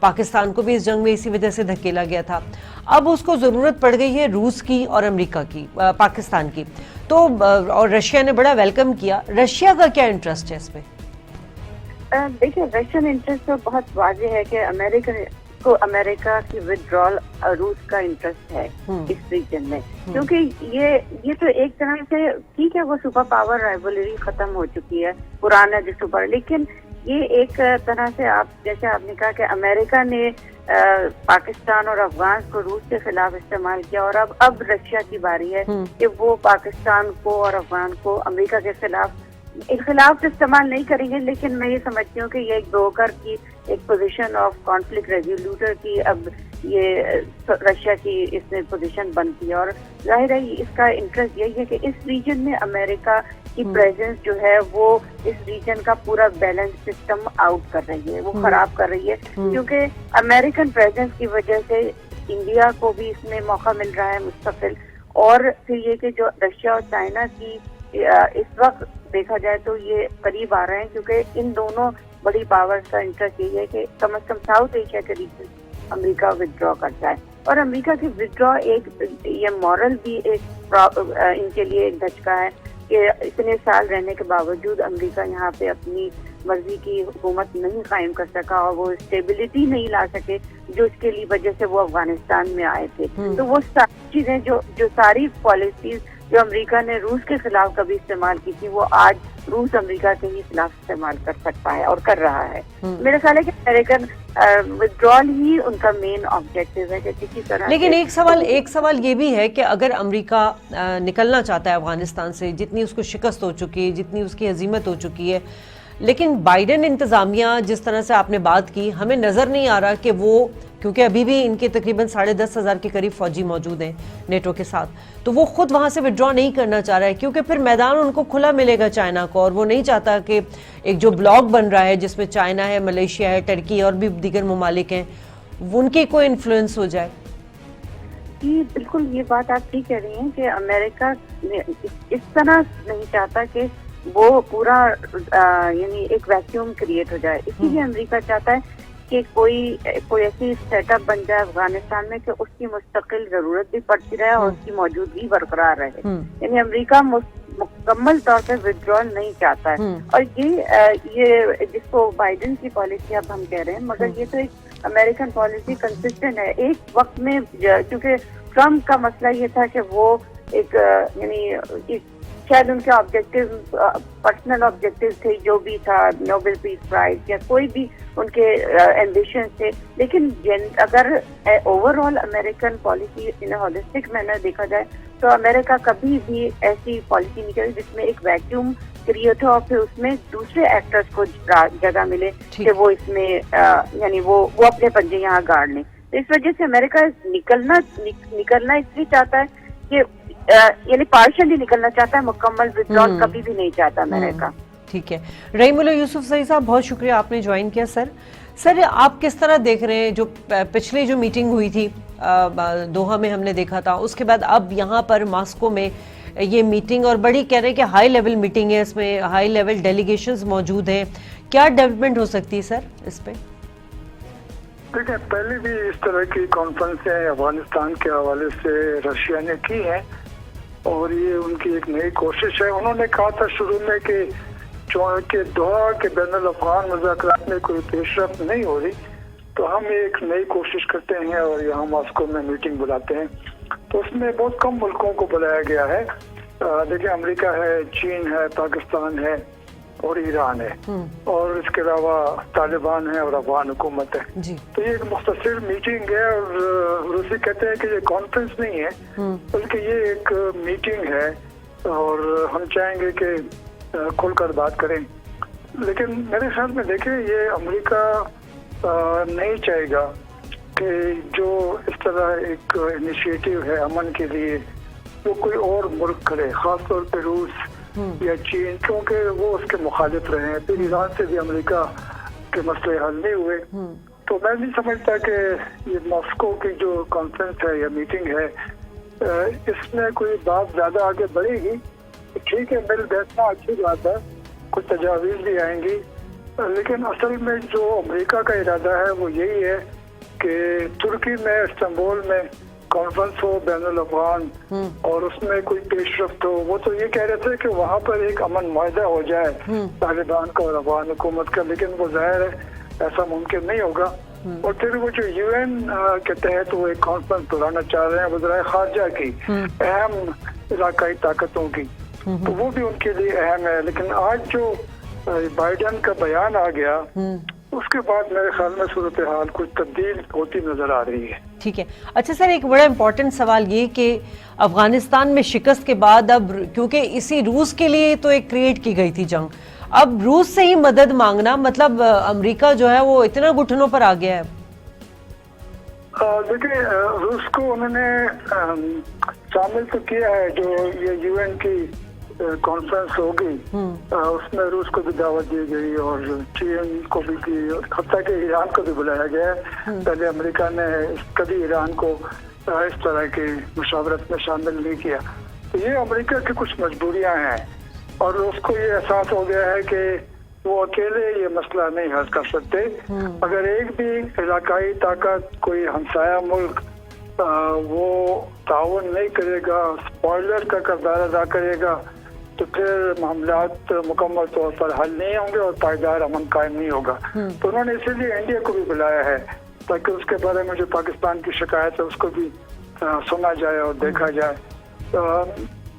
پاکستان کو بھی اس جنگ میں اسی وجہ سے دھکیلا گیا تھا. اب اس کو ضرورت پڑ گئی ہے روس کی اور امریکہ کی, پاکستان کی, تو اور رشیا نے بڑا ویلکم کیا. رشیا کا کیا انٹرسٹ ہے اس میں؟ دیکھیے رشین انٹرسٹ تو بہت واضح ہے کہ امریکہ کی ودرال روس کا انٹرسٹ ہے اس ریجن میں, کیونکہ یہ تو ایک طرح سے ٹھیک ہے وہ سپر پاور رائیولری ختم ہو چکی ہے, پرانا جو سپر, لیکن یہ ایک طرح سے آپ جیسے آپ نے کہا کہ امریکہ نے پاکستان اور افغان کو روس کے خلاف استعمال کیا, اور اب رشیا کی باری ہے کہ وہ پاکستان کو اور افغان کو امریکہ کے خلاف استعمال نہیں کریں گے. لیکن میں یہ سمجھتی ہوں کہ یہ ایک بروکر کی, ایک پوزیشن آف کانفلکٹ ریزولوٹر کی اب یہ رشیا کی اس میں پوزیشن بنتی ہے, اور ظاہر ہے اس کا انٹرسٹ یہی ہے کہ اس ریجن میں امریکہ کی پریزنس جو ہے وہ اس ریجن کا پورا بیلنس سسٹم آؤٹ کر رہی ہے, وہ خراب کر رہی ہے, کیونکہ امریکن پریزنس کی وجہ سے انڈیا کو بھی اس میں موقع مل رہا ہے مستقل, اور پھر یہ کہ جو رشیا اور چائنا کی اس وقت دیکھا جائے تو یہ قریب آ رہے ہیں, کیونکہ ان دونوں بڑی پاورز کا انٹرسٹ یہی ہے کہ کم از کم ساؤتھ ایشیا کے ریجن امریکہ ودرا کرتا ہے, اور امریکہ کی ودرا ایک یہ مورل بھی ایک ان کے لیے ایک دھچکا ہے کہ اتنے سال رہنے کے باوجود امریکہ یہاں پہ اپنی مرضی کی حکومت نہیں قائم کر سکا, اور وہ اسٹیبلٹی نہیں لا سکے جو اس کے لیے وجہ سے وہ افغانستان میں آئے تھے. تو وہ ساری چیزیں جو ساری پالیسیز جو امریکہ نے روس کے خلاف کبھی استعمال کی تھی, وہ آج روس امریکہ کے ہی خلاف استعمال کر سکتا ہے اور کر رہا ہے. میرا خیال ہے کہ امریکن ودرال ہی ان کا مین آبجیکٹو ہے کہ کسی طرح. لیکن ایک سوال یہ بھی ہے کہ اگر امریکہ نکلنا چاہتا ہے افغانستان سے, جتنی اس کو شکست ہو چکی ہے, جتنی اس کی ہزیمت ہو چکی ہے, لیکن بائیڈن انتظامیہ جس طرح سے آپ نے بات کی, ہمیں نظر نہیں آ رہا کہ وہ, کیونکہ ابھی بھی ان کے تقریباً 10,500 کے قریب فوجی موجود ہیں نیٹو کے ساتھ, تو وہ خود وہاں سے وڈرا نہیں کرنا چاہ رہا ہے, کیونکہ پھر میدان ان کو کھلا ملے گا چائنا کو, اور وہ نہیں چاہتا کہ ایک جو بلاک بن رہا ہے جس میں چائنا ہے, ملیشیا ہے, ٹرکی اور بھی دیگر ممالک ہیں, ان کی کوئی انفلوئنس ہو جائے. جی بالکل, یہ بات آپ ٹھیک کہہ رہی ہیں کہ امریکہ اس طرح نہیں چاہتا کہ وہ پورا یعنی ایک ویکیوم کریٹ ہو جائے. اسی لیے امریکہ چاہتا ہے کہ کوئی ایسی سیٹ اپ بن جائے افغانستان میں کہ اس کی مستقل ضرورت بھی پڑتی رہے اور اس کی موجودگی برقرار رہے. یعنی امریکہ مکمل طور پہ ودرال نہیں چاہتا ہے, اور یہ جس کو بائیڈن کی پالیسی اب ہم کہہ رہے ہیں, مگر یہ تو ایک امریکن پالیسی کنسسٹنٹ ہے. ایک وقت میں کیونکہ ٹرمپ کا مسئلہ یہ تھا کہ وہ ایک یعنی شاید ان کے آبجیکٹو پرسنل آبجیکٹو تھے, جو بھی تھا نوبل پیس پرائز یا کوئی بھی ان کے ایمبیشن تھے, لیکن اگر over all American policy in holistic manner دیکھا جائے تو امریکہ کبھی بھی ایسی پالیسی نہیں کری جس میں ایک ویکیوم کریٹ ہو اور پھر اس میں دوسرے ایکٹرز کو جگہ ملے کہ وہ اس میں یعنی وہ اپنے پنجے یہاں گاڑ لیں. تو اس وجہ سے امریکہ نکلنا اس لیے چاہتا ہے کہ یعنی پارشلی نکلنا چاہتا ہے, مکمل ودرال کبھی بھی نہیں چاہتا امریکہ. ٹھیک ہے. رحیم اللہ یوسف صحیح صاحب, بہت شکریہ آپ نے جوائن کیا. سر آپ کس طرح دیکھ رہے ہیں جو پچھلی جو میٹنگ ہوئی تھی دوحہ میں ہم نے دیکھا تھا, اس کے بعد اب یہاں پر ماسکو میں یہ میٹنگ, اور بڑی کہہ رہے ہیں کہ ہائی لیول میٹنگ ہے, اس میں ہائی لیول ڈیلیگیشنز موجود ہیں, کیا ڈیولپمنٹ ہو سکتی ہے سر اس پہ؟ دیکھیں, پہلے بھی اس طرح کی کانفرنسیں افغانستان کے حوالے سے رشیا نے کی ہیں, اور یہ ان کی ایک نئی کوشش ہے. انہوں نے کہا تھا شروع میں کہ چونکہ دوحہ کے بین الافغان مذاکرات میں کوئی پیش رفت نہیں ہو رہی, تو ہم ایک نئی کوشش کرتے ہیں اور یہاں ماسکو میں میٹنگ بلاتے ہیں. تو اس میں بہت کم ملکوں کو بلایا گیا ہے. دیکھیں, امریکہ ہے, چین ہے, پاکستان ہے اور ایران ہے, اور اس کے علاوہ طالبان ہے اور افغان حکومت ہے. تو یہ ایک مختصر میٹنگ ہے, اور روسی کہتے ہیں کہ یہ کانفرنس نہیں ہے بلکہ یہ ایک میٹنگ ہے, اور ہم چاہیں گے کہ کھل کر بات کریں. لیکن میرے خیال میں دیکھیں, یہ امریکہ نہیں چاہے گا کہ جو اس طرح ایک انیشیٹو ہے امن کے لیے وہ کوئی اور ملک کرے, خاص طور پہ روس یا چین, کیونکہ وہ اس کے مخالف رہے ہیں. پھر ایران سے بھی امریکہ کے مسئلے حل نہیں ہوئے. تو میں نہیں سمجھتا کہ یہ ماسکو کی جو کانفرنس ہے یا میٹنگ ہے اس میں کوئی بات زیادہ آگے بڑھے گی. ٹھیک ہے, مل بیٹھنا اچھی بات ہے, کچھ تجاویز بھی آئیں گی, لیکن اصل میں جو امریکہ کا ارادہ ہے وہ یہی ہے کہ ترکی میں استنبول میں کانفرنس ہو بین الافغان اور اس میں کوئی پیش رفت ہو. وہ تو یہ کہہ رہے تھے کہ وہاں پر ایک امن معاہدہ ہو جائے طالبان کا اور افغان حکومت کا, لیکن وہ ظاہر ہے ایسا ممکن نہیں ہوگا. اور پھر وہ جو یو این کے تحت وہ ایک کانفرنس بلانا چاہ رہے ہیں وزرائے خارجہ کی, اہم علاقائی طاقتوں کی, تو وہ بھی ان کے لیے اہم ہے. لیکن آج جو بائیڈن کا بیان آ گیا اس کے بعد میرے خیال میں صورتحال کچھ تبدیل ہوتی نظر آ رہی ہے. ٹھیک ہے. اچھا سر, ایک بڑا امپورٹنٹ سوال یہ کہ افغانستان میں شکست کے بعد اب کیونکہ اسی روس کے لیے تو ایک کریٹ کی گئی تھی جنگ, اب روس سے ہی مدد مانگنا, مطلب امریکہ جو ہے وہ اتنا گھٹنوں پر آ گیا ہے. دیکھیں روس کو انہوں نے شامل تو کیا ہے, جو یہ یو این کی کانفرنس ہوگی اس میں روس کو بھی دعوت دی گئی اور چین کو بھی کی, حتیٰ کہ ایران کو بھی بلایا گیا ہے. پہلے امریکہ نے کبھی ایران کو اس طرح کی مشاورت میں شامل نہیں کیا. تو یہ امریکہ کی کچھ مجبوریاں ہیں اور اس کو یہ احساس ہو گیا ہے کہ وہ اکیلے یہ مسئلہ نہیں حل کر سکتے. اگر ایک بھی علاقائی طاقت کوئی ہمسایہ ملک وہ تعاون نہیں کرے گا, اسپوائلر کا کردار ادا کرے گا, تو پھر معاملات مکمل طور پر حل نہیں ہوں گے اور پائیدار امن قائم نہیں ہوگا. تو انہوں نے اسی لیے انڈیا کو بھی بلایا ہے تاکہ اس کے بارے میں جو پاکستان کی شکایت ہے اس کو بھی سنا جائے اور دیکھا جائے.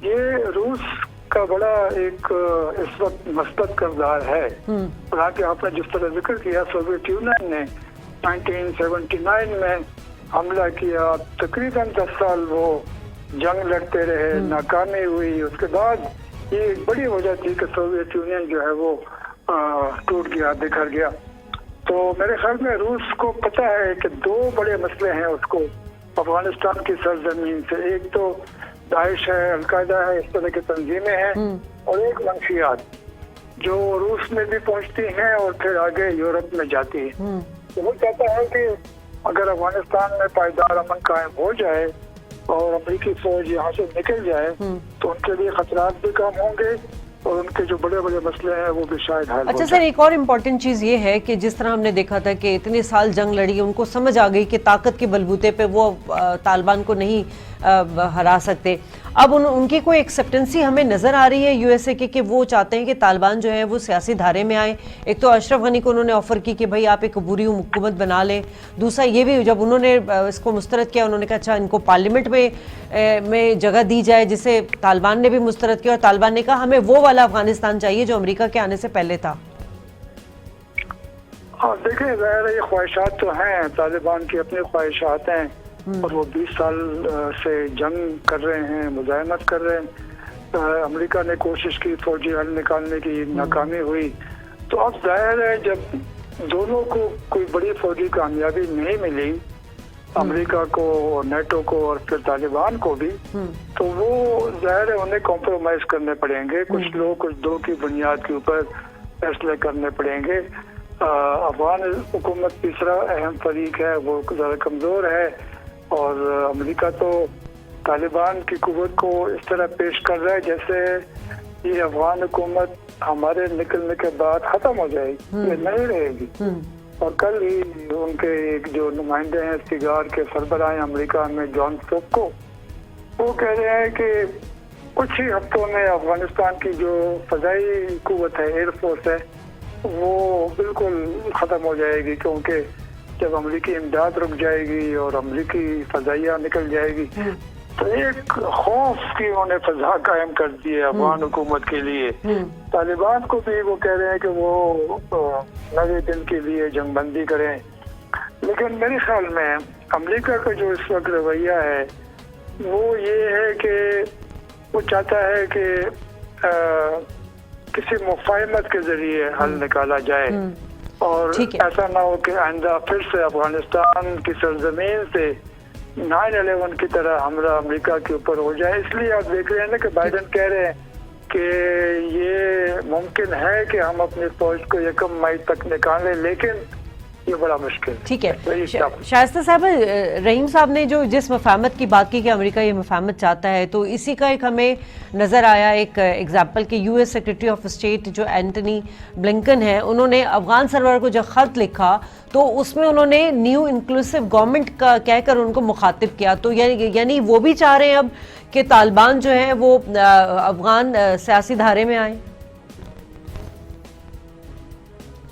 یہ روس کا بڑا ایک اس وقت مثبت کردار ہے. حالانکہ آپ نے جس طرح ذکر کیا سوویت یونین نے 1979 میں حملہ کیا, تقریباً 10 سال وہ جنگ لڑتے رہے, ناکامی ہوئی. اس کے بعد یہ ایک بڑی وجہ تھی کہ سوویت یونین جو ہے وہ ٹوٹ گیا, بکھر گیا. تو میرے خیال میں روس کو پتہ ہے کہ دو بڑے مسئلے ہیں اس کو افغانستان کی سرزمین سے. ایک تو داعش ہے, القاعدہ ہے, اس طرح کی تنظیمیں ہیں, اور ایک منشیات جو روس میں بھی پہنچتی ہیں اور پھر آگے یورپ میں جاتی ہیں. تو وہ کہتا ہے کہ اگر افغانستان میں پائیدار امن قائم ہو جائے اور امریکی فوج یہاں سے نکل جائے تو ان کے لیے خطرات بھی کم ہوں گے اور ان کے جو بڑے بڑے مسئلے ہیں وہ بھی شاید حل ہو جائیں. اچھا سر, ایک اور امپورٹنٹ چیز یہ ہے کہ جس طرح ہم نے دیکھا تھا کہ اتنے سال جنگ لڑی, ان کو سمجھ آ گئی کہ طاقت کے بلبوتے پہ وہ طالبان کو نہیں ہرا سکتے. اب ان کی کوئی ایکسیپٹنسی ہمیں نظر آ رہی ہے یو ایس اے کے کہ وہ چاہتے ہیں کہ طالبان جو ہے وہ سیاسی دھارے میں آئیں. ایک تو اشرف غنی کو انہوں نے آفر کی کہ بھائی آپ ایک عبوری حکومت بنا لیں. دوسرا یہ بھی جب انہوں نے اس کو مسترد کیا, انہوں نے کہا اچھا ان کو پارلیمنٹ میں جگہ دی جائے, جسے طالبان نے بھی مسترد کیا, اور طالبان نے کہا ہمیں وہ والا افغانستان چاہیے جو امریکہ کے آنے سے پہلے تھا. ہاں دیکھیں, ظاہر ہے یہ خواہشات تو ہیں, طالبان کی اپنی خواہشات ہیں اور وہ 20 سال سے جنگ کر رہے ہیں, مزاحمت کر رہے ہیں. امریکہ نے کوشش کی فوجی حل نکالنے کی, ناکامی ہوئی. تو اب ظاہر ہے جب دونوں کو کوئی بڑی فوجی کامیابی نہیں ملی, امریکہ کو, نیٹو کو اور پھر طالبان کو بھی, تو وہ ظاہر ہے انہیں کمپرومائز کرنے پڑیں گے. کچھ لوگ کچھ دو کی بنیاد کے اوپر فیصلے کرنے پڑیں گے. افغان حکومت تیسرا اہم فریق ہے, وہ ذرا کمزور ہے, اور امریکہ تو طالبان کی قوت کو اس طرح پیش کر رہا ہے جیسے یہ افغان حکومت ہمارے نکلنے کے بعد ختم ہو جائے گی, یہ نہیں رہے گی. اور کل ہی ان کے ایک جو نمائندے ہیں سیگار کے سربراہ امریکہ میں جان سوکو, وہ کہہ رہے ہیں کہ کچھ ہی ہفتوں میں افغانستان کی جو فضائی قوت ہے, ایئر فورس ہے, وہ بالکل ختم ہو جائے گی, کیونکہ جب امریکی امداد رک جائے گی اور امریکی فضائیہ نکل جائے گی تو ایک خوف کی انہوں نے فضا قائم کر دی ہے افغان حکومت کے لیے. طالبان کو بھی وہ کہہ رہے ہیں کہ وہ 90 دن کے لیے جنگ بندی کریں. لیکن میرے خیال میں امریکہ کا جو اس وقت رویہ ہے وہ یہ ہے کہ وہ چاہتا ہے کہ کسی مفاہمت کے ذریعے حل نکالا جائے اور ایسا نہ ہو کہ آئندہ پھر سے افغانستان کی سرزمین سے 9/11 کی طرح حملہ امریکہ کے اوپر ہو جائے. اس لیے آپ دیکھ رہے ہیں نا کہ بائیڈن کہہ رہے ہیں کہ یہ ممکن ہے کہ ہم اپنی فوج کو 1 مئی تک نکالیں, لیکن یہ بڑا مشکل. ٹھیک ہے شائستہ صاحب، رحیم صاحب نے جو جس مفاہمت کی بات کی کہ امریکہ یہ مفاہمت چاہتا ہے، تو اسی کا ایک ہمیں نظر آیا ایک ایگزامپل کہ U S secretary of state جو اینٹنی بلنکن ہے، انہوں نے افغان سرور کو جب خط لکھا تو اس میں انہوں نے نیو انکلوسو گورنمنٹ کا کہہ کر ان کو مخاطب کیا. تو یعنی وہ بھی چاہ رہے ہیں اب کہ طالبان جو ہے وہ افغان سیاسی دھارے میں آئیں.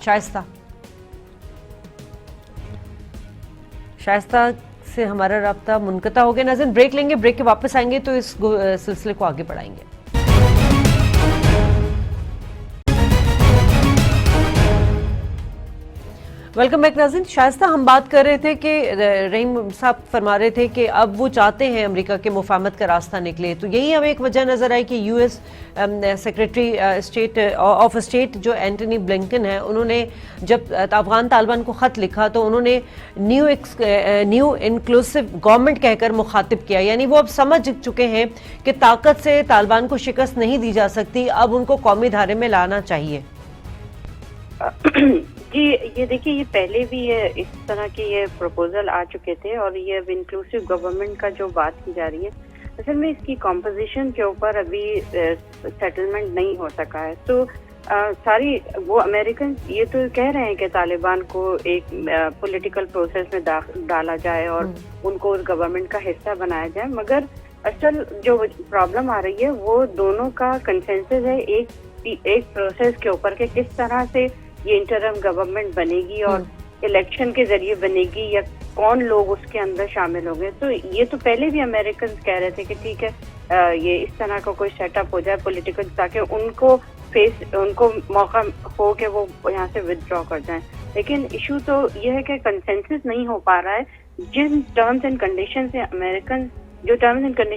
شائستہ سے ہمارا رابطہ منقطع ہو گیا. ناظرین بریک لیں گے، بریک کے واپس آئیں گے تو اس سلسلے کو آگے بڑھائیں گے. ویلکم بیک ناظرین. شائستہ، ہم بات کر رہے تھے کہ رحیم صاحب فرما رہے تھے کہ اب وہ چاہتے ہیں امریکہ کے مفاہمت کا راستہ نکلے، تو یہی ہمیں ایک وجہ نظر آئی کہ U S secretary of state جو اینٹنی بلنکن ہے، انہوں نے جب افغان طالبان کو خط لکھا تو انہوں نے نیو انکلوسو گورنمنٹ کہہ کر مخاطب کیا. یعنی وہ اب سمجھ چکے ہیں کہ طاقت سے طالبان کو شکست نہیں دی جا سکتی، اب ان کو قومی دھارے میں لانا چاہیے. جی یہ دیکھیے، یہ پہلے بھی اس طرح کے یہ پروپوزل آ چکے تھے، اور یہ انکلوسو گورنمنٹ کا جو بات کی جا رہی ہے، اصل میں اس کی کمپوزیشن کے اوپر ابھی سیٹلمنٹ نہیں ہو سکا ہے. تو ساری وہ امریکن یہ تو کہہ رہے ہیں کہ طالبان کو ایک پولیٹیکل پروسیس میں ڈالا جائے اور ان کو اس گورنمنٹ کا حصہ بنایا جائے، مگر اصل جو پرابلم آ رہی ہے وہ دونوں کا کنسنسس ہے ایک پروسیس کے اوپر کہ کس طرح سے یہ انٹرم گورنمنٹ بنے گی اور الیکشن کے ذریعے بنے گی یا کون لوگ اس کے اندر شامل ہوں گے. تو یہ تو پہلے بھی امریکنز کہہ رہے تھے کہ ٹھیک ہے یہ اس طرح کا کوئی سیٹ اپ ہو جائے پولیٹیکل، تاکہ ان کو موقع ہو کہ وہ یہاں سے ودرا کر جائیں. لیکن ایشو تو یہ ہے کہ کنسنسس نہیں ہو پا رہا ہے. جن ٹرمز اینڈ کنڈیشن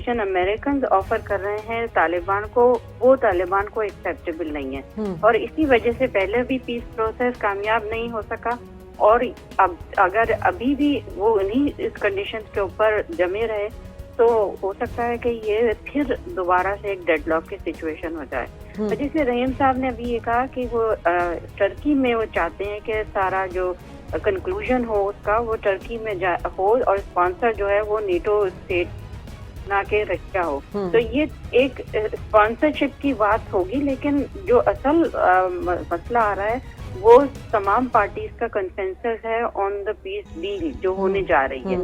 سے امریکنز آفر کر رہے ہیں طالبان کو، وہ طالبان کو ایکسیپٹیبل نہیں ہے، اور اسی وجہ سے پہلے بھی پیس پروسیس کامیاب نہیں ہو سکا. اور اب اگر ابھی بھی وہ انہی اس کنڈیشنز کے اوپر جمے رہے تو ہو سکتا ہے کہ یہ پھر دوبارہ سے ایک ڈیڈ لاک کی سچویشن ہو جائے. جیسے رحیم صاحب نے ابھی یہ کہا کہ وہ ٹرکی میں وہ چاہتے ہیں کہ سارا جو کنکلوژن ہو اس کا وہ ٹرکی میں ہو، اور اسپانسر جو ہے وہ نیٹو اسٹیٹ نہ کہ رشیا ہو. تو یہ ایک اسپانسرشپ کی بات ہوگی، لیکن جو اصل مسئلہ آ رہا ہے وہ تمام پارٹیز کا کنسنسس ہے آن دا پیس ڈیل جو ہونے جا رہی ہے.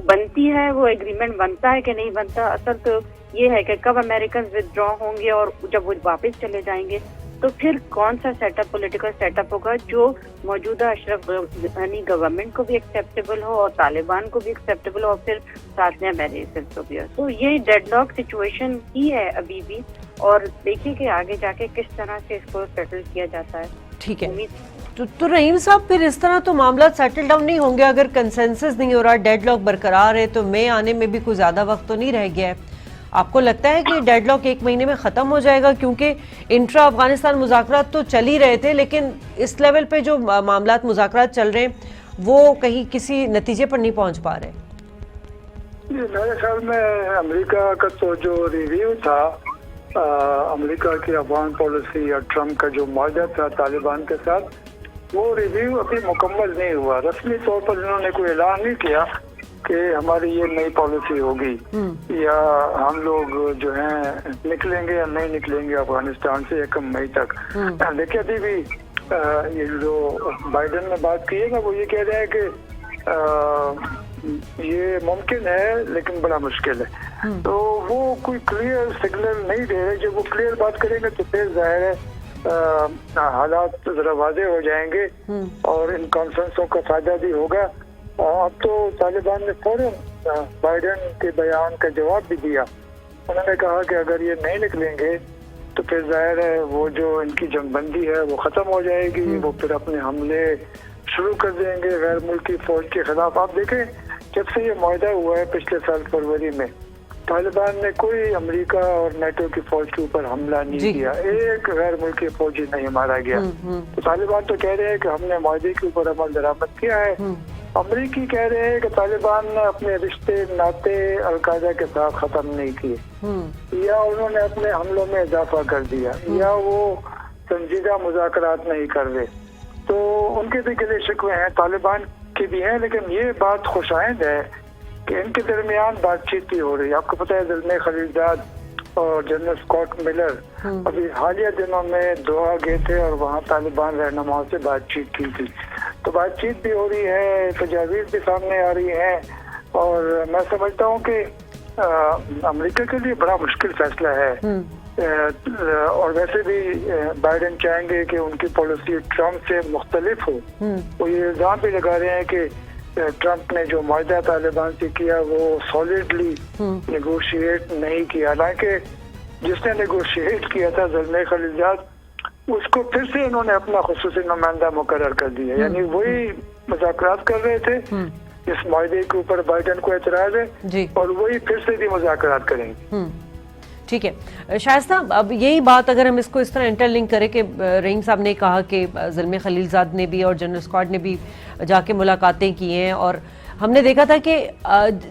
بنتی ہے وہ ایگریمنٹ بنتا ہے کہ نہیں بنتا، اصل تو یہ ہے کہ کب امریکنز ودرا ہوں گے اور جب وہ واپس چلے جائیں گے تو پھر کون سا set up political set up ہوگا جو موجودہ اشرف غنی گورنمنٹ کو بھی ایکسیپٹیبل ہو اور طالبان کو بھی ایکسیپٹیبل ہو اور پھر ساتھ میں امریکن کو بھی ہو. تو یہ ڈیڈ لاک سچویشن ہی ہے ابھی بھی، اور دیکھیے کہ آگے جا کے کس طرح سے اس کو سیٹل کیا جاتا ہے. ٹھیک ہے تو رحیم صاحب پھر اس طرح تو معاملات سیٹل ڈاؤن نہیں ہوں گے اگر کنسنسس نہیں ہو رہا، ڈیڈ لاک برقرار ہے، تو مئی آنے میں بھی کوئی زیادہ وقت تو نہیں رہ گیا ہے. آپ کو لگتا ہے کہ ڈیڈ لاک ایک مہینے میں ختم ہو جائے گا؟ کیونکہ انٹرا افغانستان مذاکرات تو چل ہی رہے تھے، لیکن اس لیول پہ جو معاملات مذاکرات چل رہے ہیں وہ کہیں کسی نتیجے پر نہیں پہنچ پا رہے. میرے خیال میں امریکہ کا تو جو ریویو تھا امریکہ کی افغان پالیسی یا ٹرمپ کا جو معاہدہ تھا طالبان کے ساتھ، وہ ریویو ابھی مکمل نہیں ہوا. رسمی طور پر انہوں نے کوئی اعلان نہیں کیا کہ ہماری یہ نئی پالیسی ہوگی یا ہم لوگ جو ہیں نکلیں گے یا نہیں نکلیں گے افغانستان سے 1 مئی تک. دیکھیے ابھی بھی یہ جو بائیڈن نے بات کی ہے نا، وہ یہ کہہ رہے ہیں کہ یہ ممکن ہے لیکن بڑا مشکل ہے. تو وہ کوئی کلیئر سگنل نہیں دے رہے. جب وہ کلیئر بات کریں گے تو پھر ظاہر ہے حالات ذرا واضح ہو جائیں گے اور ان کانفرنسوں کا فائدہ بھی ہوگا. اب تو طالبان نے فوراً بائیڈن کے بیان کا جواب بھی دیا. انہوں نے کہا کہ اگر یہ نہیں نکلیں گے تو پھر ظاہر ہے وہ جو ان کی جنگ بندی ہے وہ ختم ہو جائے گی، وہ پھر اپنے حملے شروع کر دیں گے غیر ملکی فوج کے خلاف. آپ دیکھیں جب سے یہ معاہدہ ہوا ہے پچھلے سال فروری میں، طالبان نے کوئی امریکہ اور نیٹو کی فوج کے اوپر حملہ نہیں کیا، ایک غیر ملکی فوجی نہیں مارا گیا. تو طالبان تو کہہ رہے ہیں کہ ہم نے معاہدے کے اوپر عمل درآمد کیا ہے. امریکی کہہ رہے ہیں کہ طالبان نے اپنے رشتے ناطے القاعدہ کے ساتھ ختم نہیں کیے، یا انہوں نے اپنے حملوں میں اضافہ کر دیا، یا وہ سنجیدہ مذاکرات نہیں کر رہے. تو ان کے بھی گلے شکوے ہیں، طالبان کے بھی ہیں، لیکن یہ بات خوش آئند ہے کہ ان کے درمیان بات چیت بھی ہو رہی ہے۔ آپ کو پتہ ہے زلمے خلیلزاد اور جنرل اسکاٹ ملر ابھی حالیہ دنوں میں دوحہ گئے تھے اور وہاں طالبان رہنماؤں سے بات چیت کی تھی، تو بات چیت بھی ہو رہی ہے، تجاویز بھی سامنے آ رہی ہیں، اور میں سمجھتا ہوں کہ امریکہ کے لیے بڑا مشکل فیصلہ ہے، اور ویسے بھی بائیڈن چاہیں گے کہ ان کی پالیسی ٹرمپ سے مختلف ہو۔ وہ یہ الزام بھی لگا رہے ہیں کہ ٹرمپ نے جو معاہدہ طالبان سے کیا وہ سالڈلی نیگوشیٹ نہیں کیا، حالانکہ جس نے نیگوشیٹ کیا تھا زلمے خلیلزاد، اس کو پھر سے انہوں نے اپنا خصوصی نمائندہ مقرر کر دیا، یعنی وہی مذاکرات کر رہے تھے اس معاہدے کے اوپر بائیڈن کو اعتراض ہے، اور وہی پھر سے بھی مذاکرات کریں گے۔ ٹھیک ہے شائستہ، اب یہی بات اگر ہم اس کو اس طرح انٹر لنک کریں کہ رحیم صاحب نے کہا کہ زلمے خلیلزاد نے بھی اور جنرل اسکاٹ نے بھی جا کے ملاقاتیں کی ہیں، اور ہم نے دیکھا تھا کہ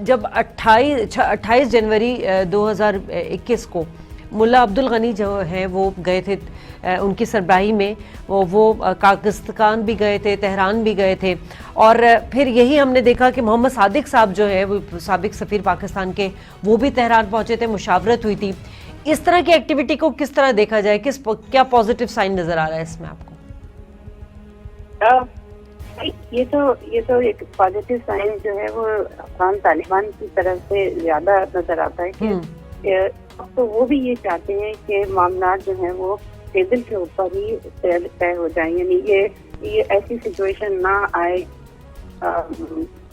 جب 28 جنوری 2021 کو ملا عبدالغنی جو ہیں وہ گئے تھے ان کی سربراہی میں، وہ کاغستان بھی گئے تھے، تہران بھی گئے تھے، اور پھر یہی ہم نے دیکھا کہ محمد صادق صاحب جو ہے وہ سابق سفیر پاکستان کے، وہ بھی تہران پہنچے تھے، مشاورت ہوئی تھی۔ اس طرح کی ایکٹیویٹی کو کس طرح دیکھا جائے، کیا پازیٹیو سائن نظر آ رہا ہے اس میں آپ کو؟ یہ تو ایک پازیٹیو سائن جو ہے وہ افغان طالبان کی طرف سے زیادہ نظر آتا ہے کہ تو وہ بھی یہ چاہتے ہیں کہ معاملات جو ہیں وہ ٹیبل کے اوپر ہی طے ہو جائیں، یعنی یہ ایسی سچویشن نہ آئے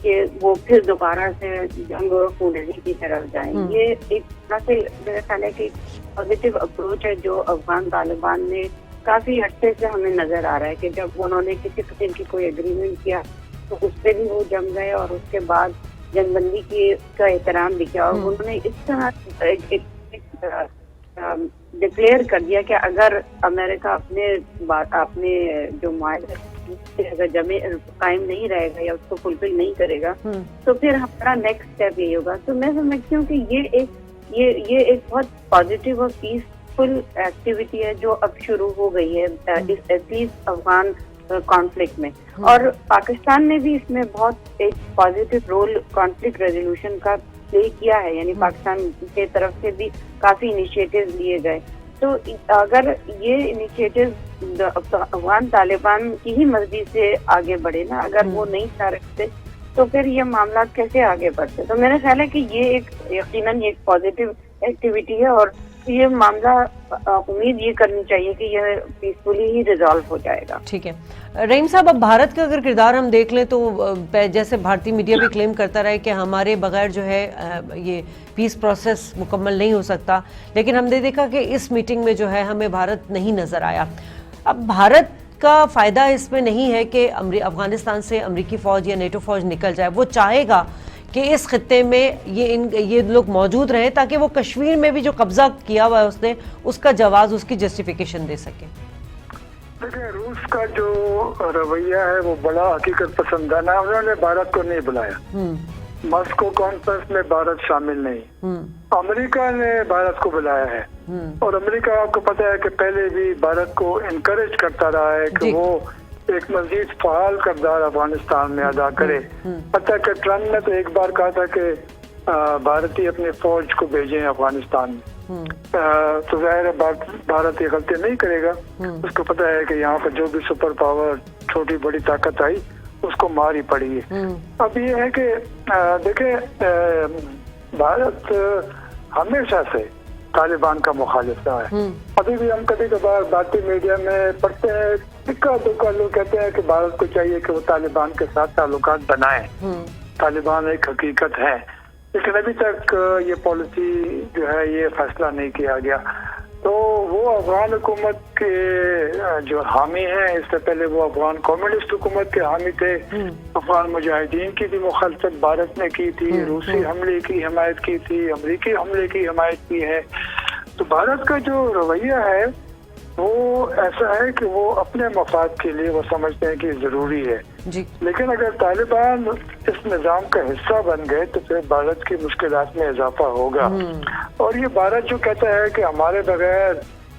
کہ وہ پھر دوبارہ سے جنگ اور خونریزی کی طرف جائیں۔ یہ ایک طرح سے میرا خیال ہے کہ پازیٹیو اپروچ ہے جو افغان طالبان نے کافی عرصے سے ہمیں نظر آ رہا ہے کہ جب انہوں نے کسی قسم کی کوئی اگریمنٹ کیا تو اس پہ بھی وہ جم گئے، اور اس کے بعد جنگ بندی کا احترام بھی کیا، اور انہوں نے اس طرح ڈکلیئر کر دیا کہ اگر امریکہ اپنے جو معاہدے اگر جمع قائم نہیں رہے گا یا اس کو فلفل نہیں کرے گا تو پھر ہمارا نیکسٹ اسٹیپ یہی ہوگا۔ تو میں سمجھتی ہوں کہ یہ ایک بہت پازیٹیو اور پیسفل ایکٹیویٹی ہے جو اب شروع ہو گئی ہے ایٹ لیسٹ افغان کانفلکٹ میں، اور پاکستان نے بھی اس میں بہت ایک پازیٹیو رول کانفلکٹ ریزولوشن کا پلے کیا ہے، یعنی پاکستان کی طرف سے بھی کافی انیشیٹیوز لیے گئے۔ تو اگر یہ انیشیٹیو افغان طالبان کی ہی مرضی سے آگے بڑھے نا، اگر وہ نہیں چاہ رکھتے تو پھر یہ معاملات کیسے آگے بڑھتے؟ تو میرا خیال ہے کہ یہ ایک یقیناً ایک پازیٹیو ایکٹیویٹی ہے، اور یہ معاملہ امید یہ کرنی چاہیے کہ یہ پیسفلی ہی ریزالو ہو جائے گا۔ ٹھیک ہے رحیم صاحب، اب بھارت کا اگر کردار ہم دیکھ لیں تو جیسے بھارتی میڈیا بھی کلیم کرتا رہا ہے کہ ہمارے بغیر جو ہے یہ پیس پروسیس مکمل نہیں ہو سکتا، لیکن ہم نے دیکھا کہ اس میٹنگ میں جو ہے ہمیں بھارت نہیں نظر آیا۔ اب بھارت کا فائدہ اس میں نہیں ہے کہ افغانستان سے امریکی فوج یا نیٹو فوج نکل جائے، وہ چاہے گا کہ اس خطے میں یہ لوگ موجود رہیں تاکہ وہ کشمیر میں بھی جو قبضہ کیا ہوا ہے اس نے اس کا جواز، اس کی جسٹیفیکیشن دے سکے۔ دیکھیں روس کا جو رویہ ہے وہ بڑا حقیقت پسندانہ، انہوں نے بھارت کو نہیں بلایا، ماسکو کانفرنس میں بھارت شامل نہیں، امریکہ نے بھارت کو بلایا ہے، اور امریکہ آپ کو پتہ ہے کہ پہلے بھی بھارت کو انکریج کرتا رہا ہے کہ وہ ایک مزید فعال کردار افغانستان میں ادا کرے۔ حتیٰ کہ ٹرمپ نے تو ایک بار کہا تھا کہ بھارتی اپنی فوج کو بھیجیں افغانستان میں، تو ظاہر ہے بھارت یہ غلطی نہیں کرے گا، اس کو پتہ ہے کہ یہاں پر جو بھی سپر پاور چھوٹی بڑی طاقت آئی اس کو مار ہی پڑی ہے۔ اب یہ ہے کہ دیکھیں بھارت ہمیشہ سے طالبان کا مخالف رہا ہے، ابھی بھی ہم کبھی کبھار بھارتی میڈیا میں پڑھتے ہیں، اکا دکا لوگ کہتے ہیں کہ بھارت کو چاہیے کہ وہ طالبان کے ساتھ تعلقات بنائیں، طالبان ایک حقیقت ہے، لیکن ابھی تک یہ پالیسی جو ہے یہ فیصلہ نہیں کیا گیا۔ تو وہ افغان حکومت کے جو حامی ہیں، اس سے پہلے وہ افغان کمیونسٹ حکومت کے حامی تھے، افغان مجاہدین کی بھی مخالفت بھارت نے کی تھی، روسی حملے کی حمایت کی تھی، امریکی حملے کی حمایت کی ہے۔ تو بھارت کا جو رویہ ہے وہ ایسا ہے کہ وہ اپنے مفاد کے لیے وہ سمجھتے ہیں کہ ضروری ہے، لیکن اگر طالبان اس نظام کا حصہ بن گئے تو پھر بھارت کی مشکلات میں اضافہ ہوگا، اور یہ بھارت جو کہتا ہے کہ ہمارے بغیر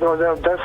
2010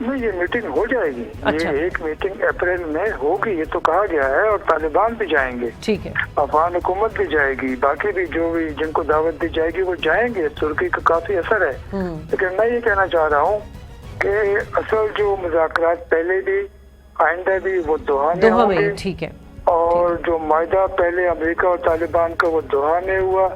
نہیں، یہ میٹنگ ہو جائے گی، اچھا۔ یہ ایک میٹنگ اپریل میں ہوگی، یہ تو کہا گیا ہے، اور طالبان بھی جائیں گے، ٹھیک ہے، افغان حکومت بھی جائے گی، باقی بھی جو بھی جن کو دعوت دی جائے گی وہ جائیں گے۔ ترکی کا کافی اثر ہے، لیکن میں یہ کہنا چاہ رہا ہوں کہ اصل جو مذاکرات پہلے بھی آئندہ بھی وہ دوحہ میں دوحہ ہوں میں، گے، ٹھیک ہے، اور جو معاہدہ پہلے امریکہ اور طالبان کا وہ دوحہ میں ہوا،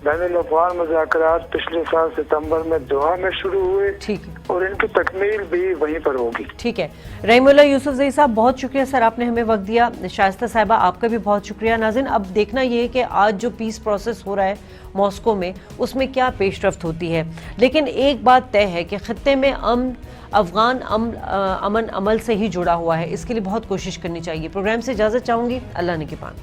بین الاقوامی مذاکرات پچھلے سال ستمبر میں دوحہ میں شروع ہوئے، ٹھیک ہے، اور ان کی تکمیل بھی وہیں پر ہوگی۔ ٹھیک ہے۔ رحیم اللہ یوسف زئی صاحب، بہت شکریہ سر، آپ نے ہمیں وقت دیا۔ شائستہ صاحبہ، آپ کا بھی بہت شکریہ۔ ناظرین، اب دیکھنا یہ ہے کہ آج جو پیس پروسیس ہو رہا ہے ماسکو میں، اس میں کیا پیش رفت ہوتی ہے، لیکن ایک بات طے ہے کہ خطے میں افغان امن عمل سے ہی جڑا ہوا ہے، اس کے لیے بہت کوشش کرنی چاہیے۔ پروگرام سے اجازت چاہوں گی، اللہ نگہبان۔